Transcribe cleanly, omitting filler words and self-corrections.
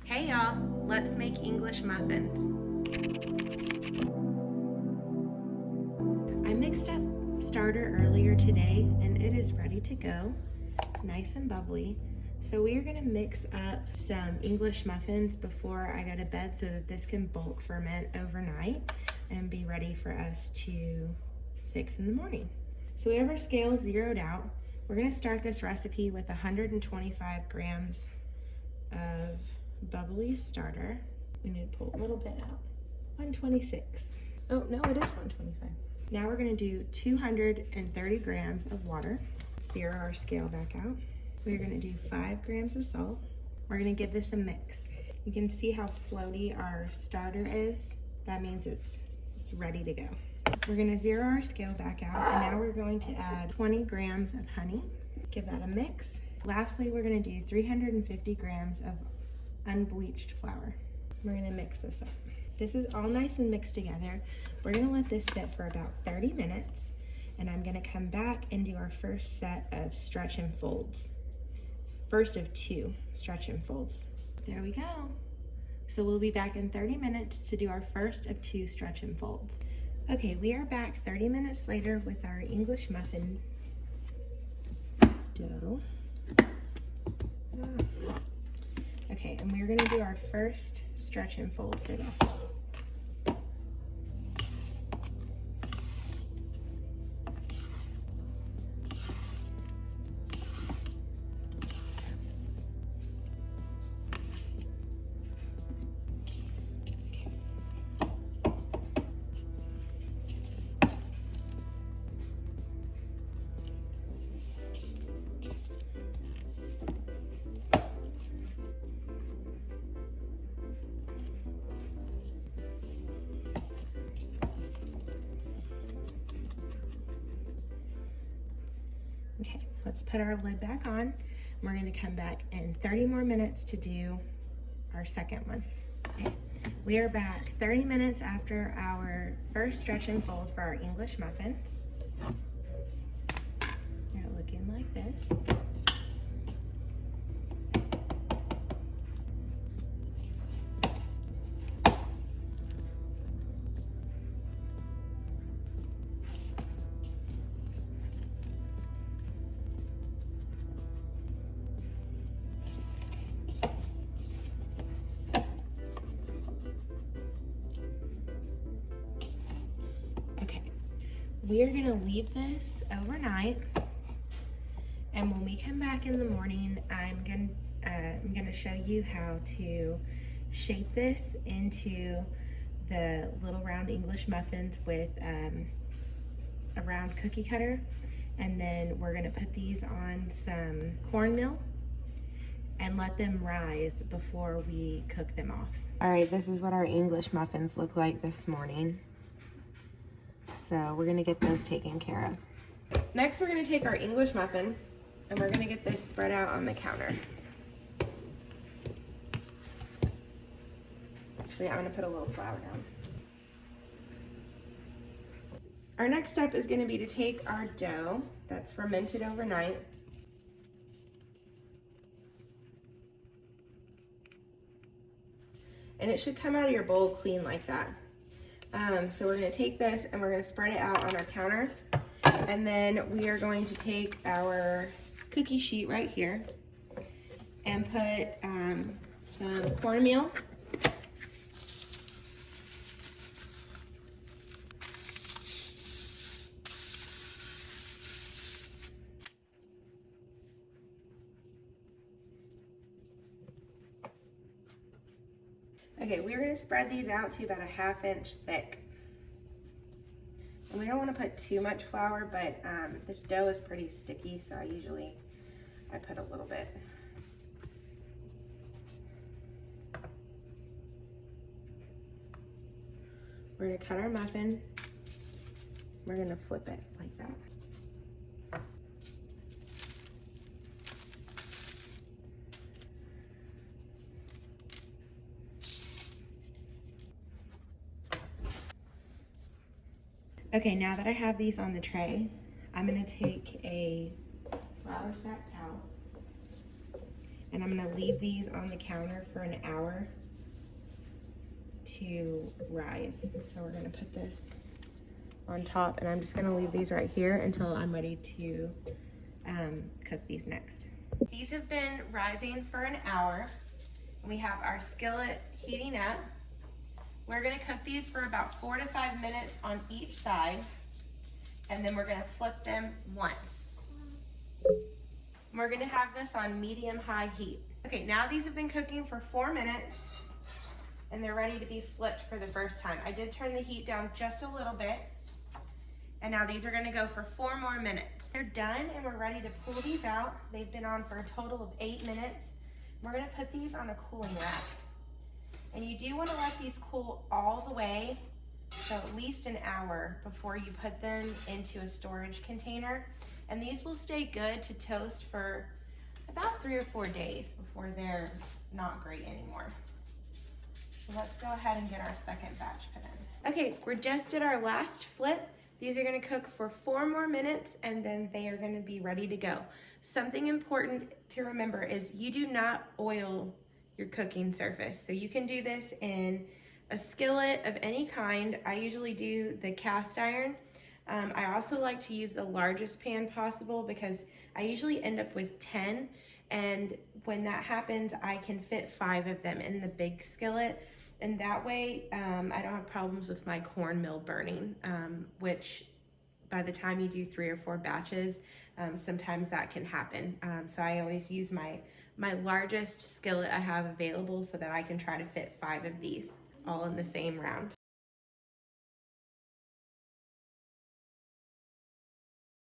Hey y'all, let's make English muffins. I mixed up starter earlier today and it is ready to go, nice and bubbly. So we are gonna mix up some English muffins before I go to bed so that this can bulk ferment overnight and be ready for us to fix in the morning. So we have our scale zeroed out. We're gonna start this recipe with 125 grams of bubbly starter. We need to pull a little bit out. 126. Oh, no, it is 125. Now we're gonna do 230 grams of water. Zero our scale back out. We're gonna do 5 grams of salt. We're gonna give this a mix. You can see how floaty our starter is. That means it's ready to go. We're gonna zero our scale back out, and now we're going to add 20 grams of honey. Give that a mix. Lastly, we're gonna do 350 grams of unbleached flour. We're gonna mix this up. This is all nice and mixed together. We're gonna let this sit for about 30 minutes, and I'm gonna come back and do our first set of stretch and folds. First of 2 stretch and folds. There we go. So we'll be back in 30 minutes to do our first of 2 stretch and folds. Okay, we are back 30 minutes later with our English muffin dough. Okay, and we're gonna do our first stretch and fold for this. Okay, let's put our lid back on. We're gonna come back in 30 more minutes to do our second one. Okay. We are back 30 minutes after our first stretch and fold for our English muffins. They're looking like this. We are gonna leave this overnight, and when we come back in the morning, I'm gonna show you how to shape this into the little round English muffins with a round cookie cutter, and then we're gonna put these on some cornmeal and let them rise before we cook them off. All right, this is what our English muffins look like this morning. So we're gonna get those taken care of. Next, we're gonna take our English muffin and we're gonna get this spread out on the counter. Actually, I'm gonna put a little flour down. Our next step is gonna be to take our dough that's fermented overnight. And it should come out of your bowl clean like that. So we're gonna take this and we're gonna spread it out on our counter. And then we are going to take our cookie sheet right here and put some cornmeal. Okay, we're gonna spread these out to about a 1/2 inch thick. And we don't wanna put too much flour, but this dough is pretty sticky, so I put a little bit. We're gonna cut our muffin. We're gonna flip it like that. Okay, now that I have these on the tray, I'm gonna take a flour sack towel And I'm gonna leave these on the counter for an hour to rise. So we're gonna put this on top, and I'm just gonna leave these right here until I'm ready to cook these next. These have been rising for an hour. We have our skillet heating up. We're gonna cook these for about 4 to 5 minutes on each side, and then we're gonna flip them once. We're gonna have this on medium-high heat. Okay, now these have been cooking for 4 minutes, and they're ready to be flipped for the first time. I did turn the heat down just a little bit, and now these are gonna go for 4 more minutes. They're done, and we're ready to pull these out. They've been on for a total of 8 minutes. We're gonna put these on a cooling rack. And you do wanna let these cool all the way, so at least an hour before you put them into a storage container. And these will stay good to toast for about 3 or 4 days before they're not great anymore. So let's go ahead and get our second batch put in. Okay, we're just at our last flip. These are gonna cook for 4 more minutes, and then they are gonna be ready to go. Something important to remember is you do not oil your cooking surface. So you can do this in a skillet of any kind. I usually do the cast iron. I also like to use the largest pan possible because I usually end up with 10, and when that happens, I can fit 5 of them in the big skillet. And that way, I don't have problems with my cornmeal burning, which by the time you do 3 or 4 batches, sometimes that can happen. So I always use my largest skillet I have available so that I can try to fit 5 of these all in the same round.